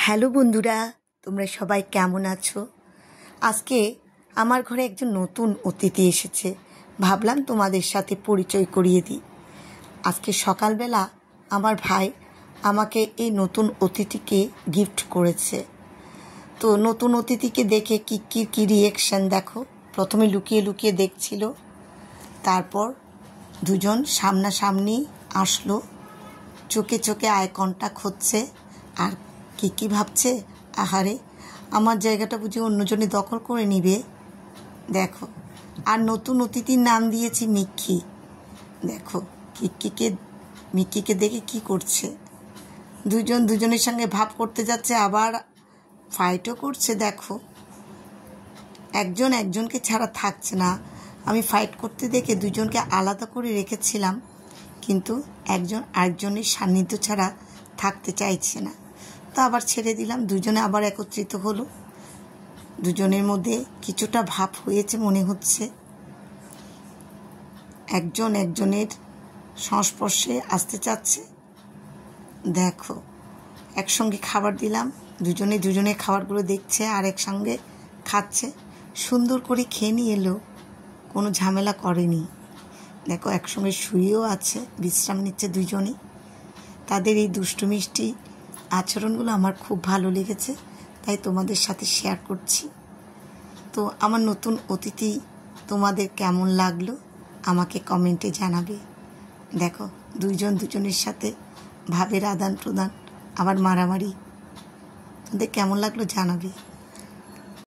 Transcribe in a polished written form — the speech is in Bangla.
হ্যালো বন্ধুরা, তোমরা সবাই কেমন আছো? আজকে আমার ঘরে একজন নতুন অতিথি এসেছে। ভাবলাম তোমাদের সাথে পরিচয় করিয়ে দিই। আজকে সকালবেলা আমার ভাই আমাকে এই নতুন অতিথিকে গিফট করেছে। তো নতুন অতিথিকে দেখে কি রিয়েকশান দেখো। প্রথমে লুকিয়ে লুকিয়ে দেখছিল, তারপর দুজন সামনাসামনি আসলো, চোখে চোখে আই কন্টাক্ট হচ্ছে। আর কি ভাবছে, আহারে আমার জায়গাটা বুঝি অন্যজনে দখল করে নিবে। দেখো, আর নতুন অতিথির নাম দিয়েছি মিক্কি। দেখো মিক্কিকে দেখে কি করছে। দুজন দুজনের সঙ্গে ভাব করতে যাচ্ছে, আবার ফাইটও করছে। দেখো, একজন একজনকে ছাড়া থাকছে না। আমি ফাইট করতে দেখে দুজনকে আলাদা করে রেখেছিলাম, কিন্তু একজন আরেকজনের সান্নিধ্য ছাড়া থাকতে চাইছে না। তো আবার ছেড়ে দিলাম, দুজনে আবার একত্রিত হলো। দুজনের মধ্যে কিছুটা ভাব হয়েছে মনে হচ্ছে, একজন একজনের সংস্পর্শে আসতে চাচ্ছে। দেখো, একসঙ্গে খাবার দিলাম, দুজনে খাবারগুলো দেখছে আর একসঙ্গে খাচ্ছে। সুন্দর করে খেয়ে নিয়ে এলো, কোনো ঝামেলা করেনি। দেখো, একসঙ্গে শুয়েও আছে, বিশ্রাম নিচ্ছে দুজনেই। তাদের এই দুষ্টু মিষ্টি আচরণগুলো আমার খুব ভালো লেগেছে, তাই তোমাদের সাথে শেয়ার করছি। তো আমার নতুন অতিথি তোমাদের কেমন লাগলো আমাকে কমেন্টে জানাবে। দেখো, দুজন দুজনের সাথে ভাবের আদান প্রদান, আবার মারামারি। তোমাদের কেমন লাগলো জানাবে।